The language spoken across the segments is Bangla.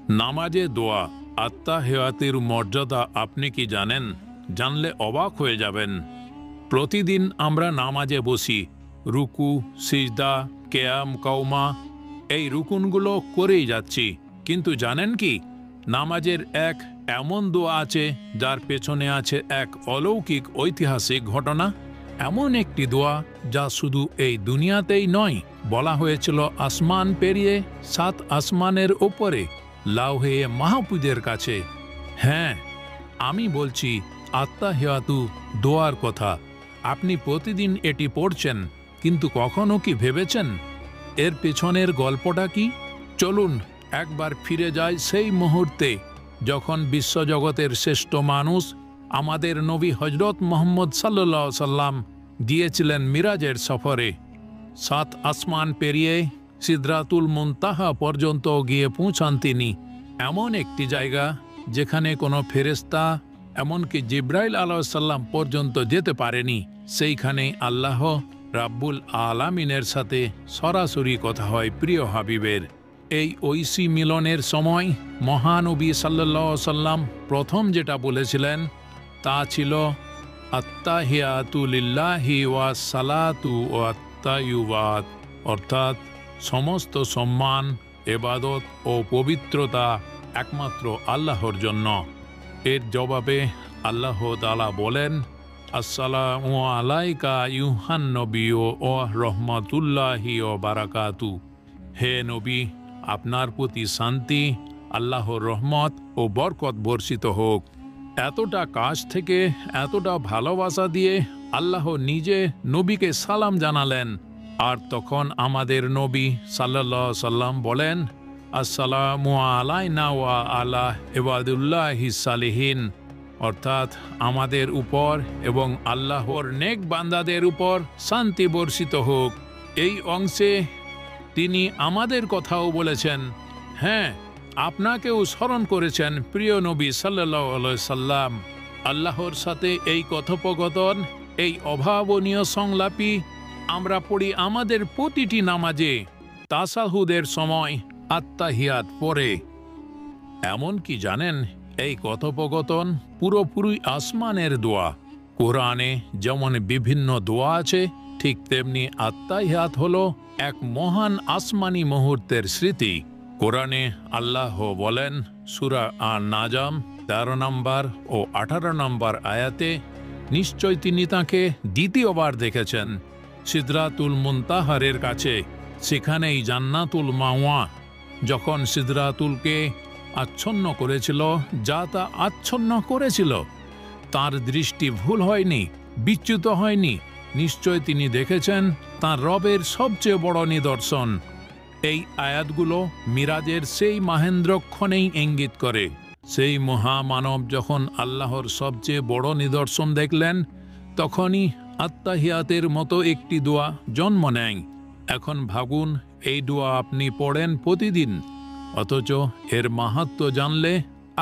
নামাজে দোয়া আত্তাহিয়াতের মর্যাদা আপনি কি জানেন? জানলে অবাক হয়ে যাবেন। প্রতিদিন আমরা নামাজে বসি, রুকু, সিজদা, কেয়াম, কওমা এই রুকুনগুলো করেই যাচ্ছি। কিন্তু জানেন কি, নামাজের এক এমন দোয়া আছে যার পেছনে আছে এক অলৌকিক ঐতিহাসিক ঘটনা। এমন একটি দোয়া যা শুধু এই দুনিয়াতেই নয়, বলা হয়েছিল আসমান পেরিয়ে 7 আসমানের ওপরে লাউহে মাহফুজের কাছে। হ্যাঁ, আমি বলছি আত্তাহিয়াতু দোয়ার কথা। আপনি প্রতিদিন এটি পড়ছেন, কিন্তু কখনো কি ভেবেছেন এর পেছনের গল্পটা কি? চলুন একবার ফিরে যাই সেই মুহূর্তে যখন বিশ্বজগতের শ্রেষ্ঠ মানুষ আমাদের নবী হজরত মুহাম্মদ সাল্লাল্লাহু আলাইহি সাল্লাম গিয়েছিলেন মিরাজের সফরে। 7 আসমান পেরিয়ে সিদরাতুল মুনতাহা পর্যন্ত গিয়ে পৌঁছান তিনি। এমন একটি জায়গা যেখানে কোনো ফেরেশতা, এমনকি জিব্রাইল আলাইহিস সালাম পর্যন্ত যেতে পারেনি। সেইখানে আল্লাহ রাব্বুল আলামিনের সাথে সরাসরি কথা হয় প্রিয় হাবিবের। এই ঐশী মিলনের সময় মহানবী সাল্লাল্লাহু আলাইহি সাল্লাম প্রথম যেটা বলেছিলেন তা ছিল আত্তাহিয়াতু লিল্লাহি ওয়া সালাতু ওয়া তাইয়্যিবাত, অর্থাৎ সমস্ত সম্মান, ইবাদত ও পবিত্রতা একমাত্র আল্লাহর জন্য। এর জবাবে আল্লাহ তাআলা বলেন, আসসালামু আলাইকা আইয়ুহান নবিয়্যু ওয়া রাহমাতুল্লাহি ওয়া বারাকাতু। হে নবী, আপনার প্রতি শান্তি, আল্লাহর রহমত ও বরকত বর্ষিত হোক। এতটা কাছ থেকে এতটা ভালোবাসা দিয়ে আল্লাহ নিজে নবীকে সালাম জানালেন। আর তখন আমাদের নবী সাল্লাল্লাহু আলাইহি সাল্লাম বলেন, আসসালামু আলাইনা ওয়া আলা ইবাদুল্লাহিস সালিহিন, অর্থাৎ আমাদের উপর এবং আল্লাহর নেক বান্দাদের উপর শান্তি বর্ষিত হোক। এই অংশে তিনি আমাদের কথাও বলেছেন। হ্যাঁ, আপনাকেও স্মরণ করেছেন প্রিয় নবী সাল্লাল্লাহু আলাইহি সাল্লাম। আল্লাহর সাথে এই কথোপকথন, এই অভাবনীয় সংলাপই আমরা পড়ি আমাদের প্রতিটি নামাজে, তাশাহুদের সময়, আত্তাহিয়াত পড়ে। এমন কি জানেন, এই কথোপকথন পুরোপুরি আসমানের দোয়া। কোরআনে যেমন বিভিন্ন দোয়া আছে, ঠিক তেমনি আত্তাহিয়াত হলো এক মহান আসমানি মুহূর্তের স্মৃতি। কোরআনে আল্লাহ বলেন সূরা আন-নাজম 13 নম্বর ও 18 নম্বর আয়াতে, নিশ্চয় তিনি তাকে দ্বিতীয়বার দেখেছেন সিদরাতুল মুনতাহারের কাছে, সেখানেই জান্নাতুল মাওয়া। যখন সিদরাতুলকে আচ্ছন্ন করেছিল, যা তা আচ্ছন্ন করেছিল, তার দৃষ্টি ভুল হয়নি, বিচ্যুত হয়নি। নিশ্চয় তিনি দেখেছেন তার রবের সবচেয়ে বড় নিদর্শন। এই আয়াতগুলো মিরাজের সেই মাহেন্দ্রক্ষণেই ইঙ্গিত করে। সেই মহামানব যখন আল্লাহর সবচেয়ে বড় নিদর্শন দেখলেন, তখনই আত্তাহিয়াতের মতো একটি দোয়া জন্ম নেয়। এখন ভাবুন, এই দোয়া আপনি পড়েন প্রতিদিন, অথচ এর মাহাত্ম্য জানলে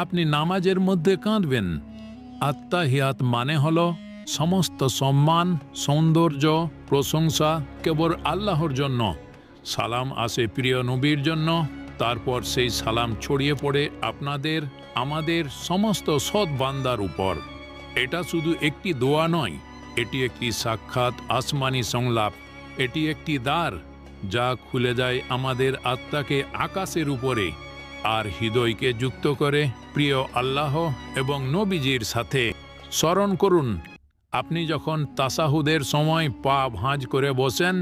আপনি নামাজের মধ্যে কাঁদবেন। আত্তাহিয়াত মানে হলো সমস্ত সম্মান, সৌন্দর্য, প্রশংসা কেবল আল্লাহর জন্য। সালাম আসে প্রিয় নবীর জন্য, তারপর সেই সালাম ছড়িয়ে পড়ে আপনাদের, আমাদের সমস্ত সৎ বান্দার উপর। এটা শুধু একটি দোয়া নয়, এটি একটি সাক্ষাৎ আসমানি সংলাপ। এটি একটি দ্বার যা খুলে যায় আমাদের আত্মাকে আকাশের উপরে আর হৃদয়কে যুক্ত করে প্রিয় আল্লাহ এবং নবীজির সাথে। স্মরণ করুন, আপনি যখন তাশাহুদের সময় পা ভাঁজ করে বসেন,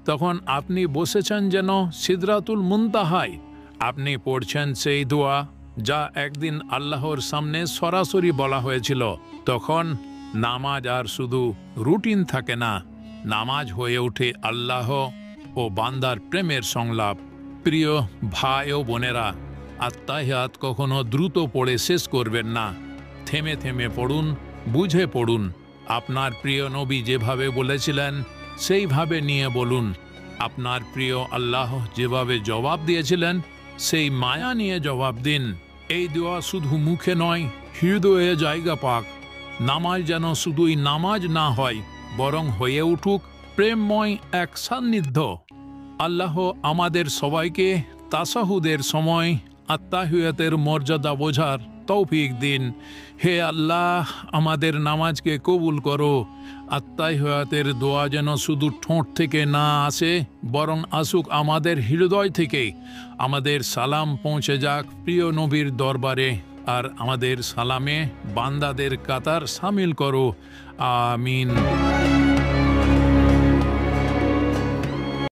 তখন আপনি বসেছেন যেন সিদরাতুল মুনতাহায়। আপনি পড়ছেন সেই দোয়া যা একদিন আল্লাহর সামনে সরাসরি বলা হয়েছিল। তখন নামাজ আর শুধু রুটিন থাকে না, নামাজ হয়ে ওঠে আল্লাহ ও বান্দার প্রেমের সংলাপ। প্রিয় ভাই ও বোনেরা, আত্তাহিয়াত কখনো দ্রুত পড়ে শেষ করবেন না। থেমে থেমে পড়ুন, বুঝে পড়ুন। আপনার প্রিয় নবী যেভাবে বলেছিলেন সেইভাবে নিয়ে বলুন। আপনার প্রিয় আল্লাহ যেভাবে জবাব দিয়েছিলেন সেই মায়া নিয়ে জবাব দিন। এই দোয়া শুধু মুখে নয়, হৃদয়ে জায়গা পাক। নামাজ যেন শুধুই নামাজ না হয়, বরং হয়ে উঠুক প্রেমময় এক সান্নিধ্য। আল্লাহ আমাদের সবাইকে তাশাহুদের সময় আত্তাহিয়াতের মর্যাদা বোঝার তৌফিক দিন। হে আল্লাহ, আমাদের নামাজকে কবুল করো। আত্তাহিয়াতের দোয়া যেন শুধু ঠোঁট থেকে না আসে, বরং আসুক আমাদের হৃদয় থেকে। আমাদের সালাম পৌঁছে যাক প্রিয় নবীর দরবারে, আর আমাদের সালামে বান্দাদের কাতার সামিল করো। আমিন।